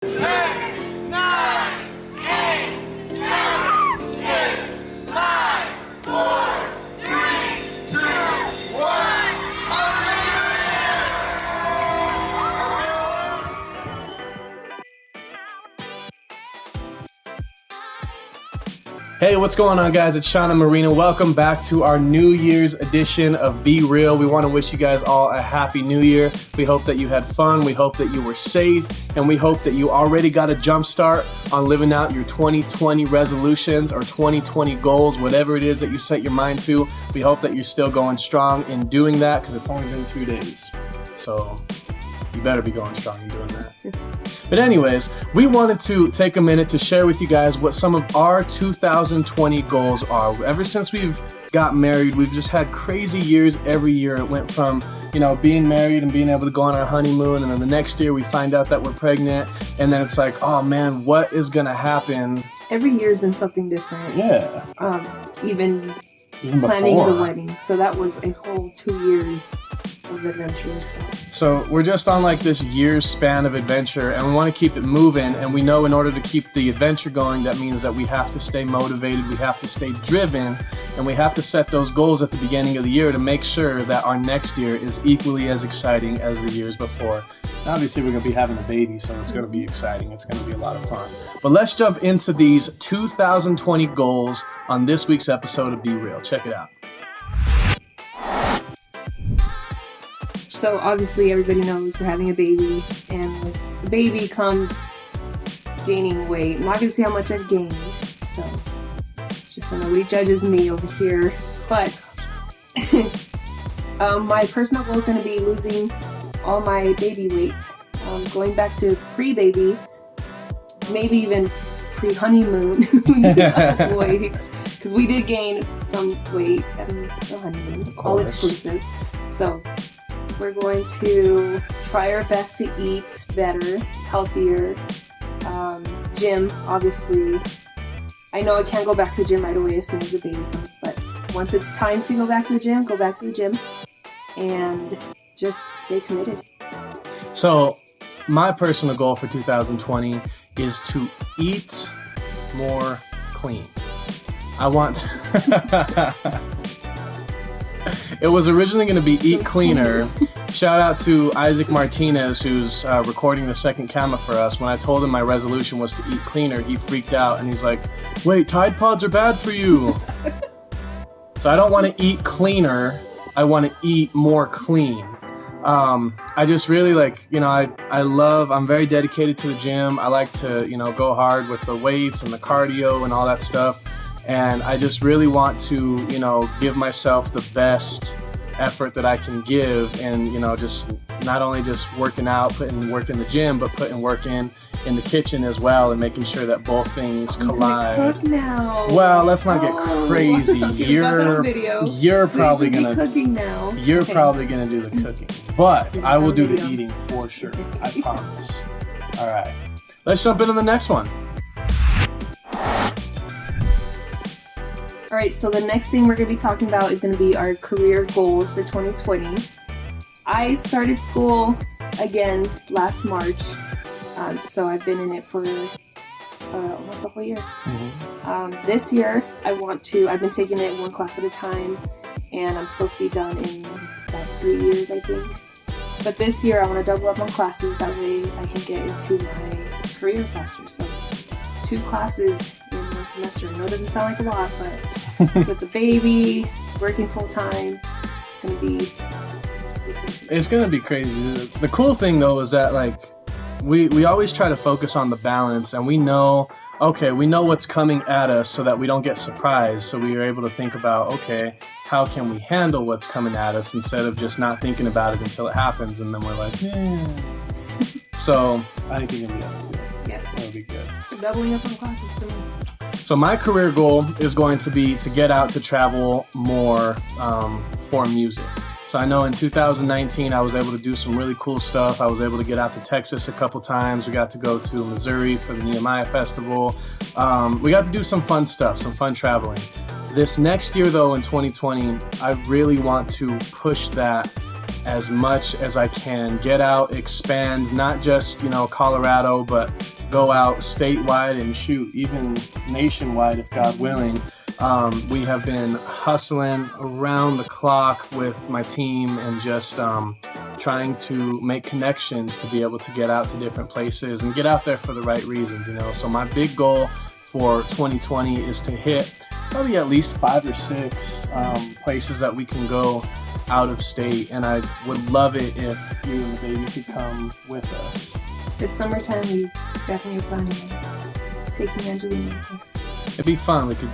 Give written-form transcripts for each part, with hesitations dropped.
10, 9, 8, 7, 6, 5, 4, 3, 2, 1. Hey, what's going on, guys? It's Sean and Marina. Welcome back to our New Year's edition of Be Real. We want to wish you guys all a happy New Year. We hope that you had fun. We hope that you were safe. And we hope that you already got a jump start on living out your 2020 resolutions or 2020 goals, whatever it is that you set your mind to. We hope that you're still going strong in doing that because it's only been 2 days. So you better be going strong in doing that. But anyways, we wanted to take a minute to share with you guys what some of our 2020 goals are. Ever since we've got married, we've just had crazy years every year. It went from, being married and being able to go on our honeymoon, and then the next year we find out that we're pregnant, and then it's like, oh man, what is gonna happen? Every year's been something different. Yeah. Even planning the wedding. So that was a whole 2 years of adventure itself. So we're just on like this year's span of adventure, and we want to keep it moving, and we know in order to keep the adventure going, that means that we have to stay motivated, we have to stay driven, and we have to set those goals at the beginning of the year to make sure that our next year is equally as exciting as the years before. Obviously, we're going to be having a baby, so it's going to be exciting. It's going to be a lot of fun. But let's jump into these 2020 goals on this week's episode of Be Real. Check it out. So obviously everybody knows we're having a baby, and with the baby comes gaining weight. I'm not going to say how much I've gained, so just so nobody judges me over here. But my personal goal is going to be losing all my baby weight, going back to pre-baby, maybe even pre-honeymoon weight, because we did gain some weight at the honeymoon, all exclusive. So we're going to try our best to eat better, healthier. Gym, obviously. I know I can't go back to the gym right away as soon as the baby comes, but once it's time to go back to the gym, go back to the gym and just stay committed. So my personal goal for 2020 is to eat more clean. I want It was originally going to be eat cleaner. Shout out to Isaac Martinez, who's recording the second camera for us. When I told him my resolution was to eat cleaner, he freaked out and he's like, wait, Tide Pods are bad for you. So I don't want to eat cleaner. I want to eat more clean. I just really I'm very dedicated to the gym. I like to, go hard with the weights and the cardio and all that stuff. And I just really want to, give myself the best effort that I can give, and, just not only just working out, putting work in the gym, but putting work in the kitchen as well, and making sure that both things collide. Cook now. Well, let's not get crazy. You're probably gonna cooking now. You're probably gonna do the cooking, but I will do the eating for sure. I promise. All right, let's jump into the next one. All right, so the next thing we're going to be talking about is going to be our career goals for 2020. I started school again last March, so I've been in it for almost a whole year. Mm-hmm. This year, I've been taking it one class at a time, and I'm supposed to be done in about 3 years, I think. But this year, I want to double up on classes. That way I can get into my career faster. So 2 classes in 1 semester. I know it doesn't sound like a lot, but with the baby, working full time, it's gonna be crazy. The cool thing though is that we always try to focus on the balance, and we know what's coming at us so that we don't get surprised. So we are able to think about, okay, how can we handle what's coming at us instead of just not thinking about it until it happens, and then we're like, So I think you're gonna be able to do it. Yes, that'll be good. So doubling up on classes for me. So my career goal is going to be to get out to travel more for music. So I know in 2019 I was able to do some really cool stuff. I was able to get out to Texas a couple times. We got to go to Missouri for the Nehemiah Festival. We got to do some fun stuff, some fun traveling. This next year though, in 2020, I really want to push that as much as I can. Get out, expand, not just, Colorado, but go out statewide and shoot, even nationwide if God willing. We have been hustling around the clock with my team and just trying to make connections to be able to get out to different places and get out there for the right reasons, So my big goal for 2020 is to hit probably at least 5 or 6 places that we can go out of state, and I would love it if you and the baby could come with us. If it's summertime, we definitely are planning on taking Angelina with us. It'd be fun. We could,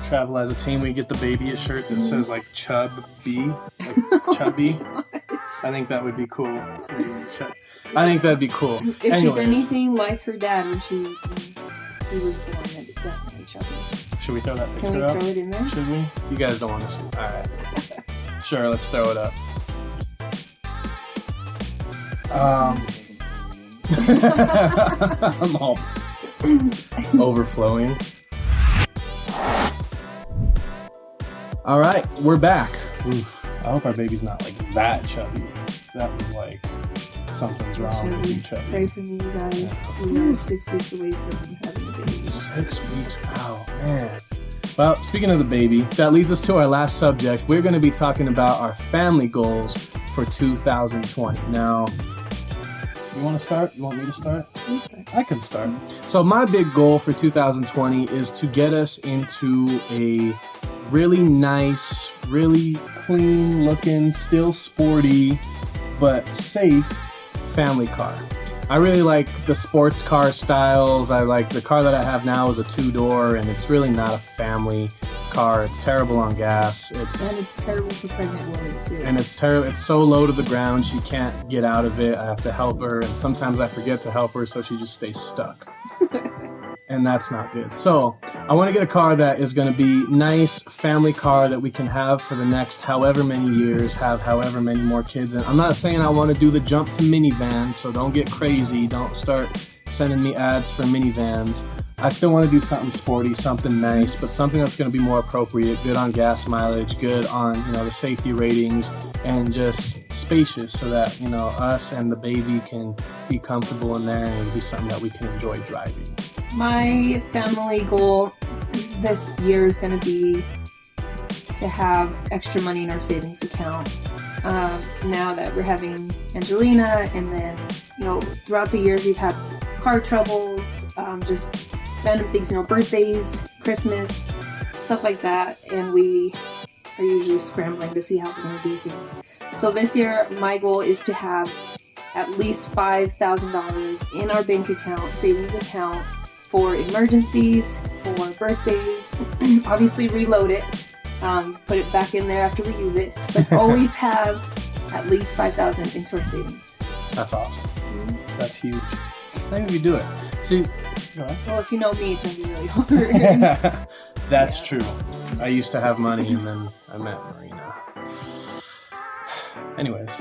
travel as a team. We get the baby a shirt that says like Chub B, like Chubby. I think that would be cool. I think that'd be cool. If she's anything like her dad when he was born, then it's definitely Chubby. Should we throw that picture up? Can we throw it in there? Should we? You guys don't want to see it. All right. Sure, let's throw it up. I'm all overflowing. All right, we're back. Oof, I hope our baby's not like that chubby. That was like something's wrong with you, chubby. Pray for me, you guys. Yeah. We are 6 weeks away from having a baby. 6 weeks? Oh, man. Well, speaking of the baby, that leads us to our last subject. We're going to be talking about our family goals for 2020. Now, you want to start? You want me to start? I can start. So my big goal for 2020 is to get us into a really nice, really clean looking, still sporty, but safe family car. I really like the sports car styles. I like the car that I have now is a 2-door, and it's really not a family car. It's terrible on gas. And it's terrible for pregnant women too. And it's terrible. It's so low to the ground, she can't get out of it. I have to help her, and sometimes I forget to help her, so she just stays stuck. And that's not good. So I want to get a car that is going to be nice family car that we can have for the next however many years, have however many more kids. And I'm not saying I want to do the jump to minivans, so don't get crazy. Don't start sending me ads for minivans. I still want to do something sporty, something nice, but something that's going to be more appropriate, good on gas mileage, good on, the safety ratings, and just spacious so that, us and the baby can be comfortable in there, and it'll be something that we can enjoy driving. My family goal this year is going to be to have extra money in our savings account. Now that we're having Angelina, and then, throughout the years we've had car troubles, just random things, birthdays, Christmas, stuff like that, and we are usually scrambling to see how we're going to do things. So this year, my goal is to have at least $5,000 in our bank account, savings account, for emergencies, for birthdays, obviously reload it, put it back in there after we use it, but always have at least $5,000 into our savings. That's awesome. Mm-hmm. That's huge. I think we do it. See, go ahead. Well, if you know me, it's going to be really hard. That's true. I used to have money, and then I met Marina. Anyways.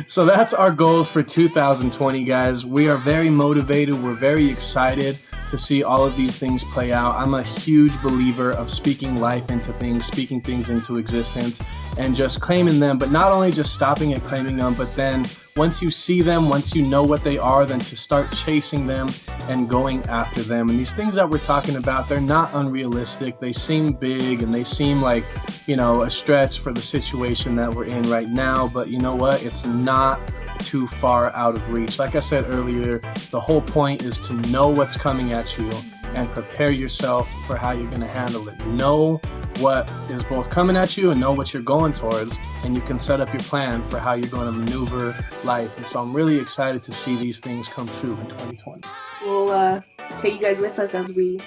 So that's our goals for 2020, guys. We are very motivated. We're very excited to see all of these things play out. I'm a huge believer of speaking life into things, speaking things into existence, and just claiming them, but not only just stopping at claiming them, but then once you see them, once you know what they are, then to start chasing them and going after them. And these things that we're talking about, they're not unrealistic. They seem big and they seem like, a stretch for the situation that we're in right now. But you know what? It's not too far out of reach. Like I said earlier, the whole point is to know what's coming at you and prepare yourself for how you're going to handle it. Know what is both coming at you and know what you're going towards, and you can set up your plan for how you're going to maneuver life. And so I'm really excited to see these things come true in 2020. We'll take you guys with us as we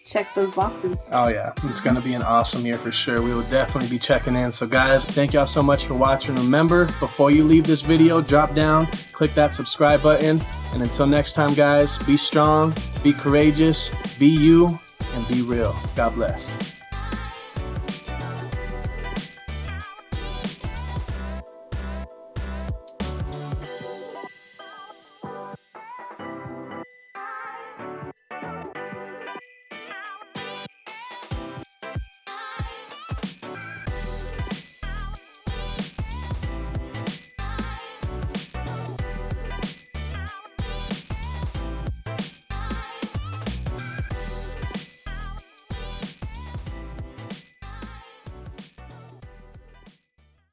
check those boxes. Oh yeah, it's going to be an awesome year for sure. We will definitely be checking in. So guys, thank y'all so much for watching. Remember, before you leave this video, drop down, click that subscribe button. And until next time, guys, be strong, be courageous, be you, and be real. God bless.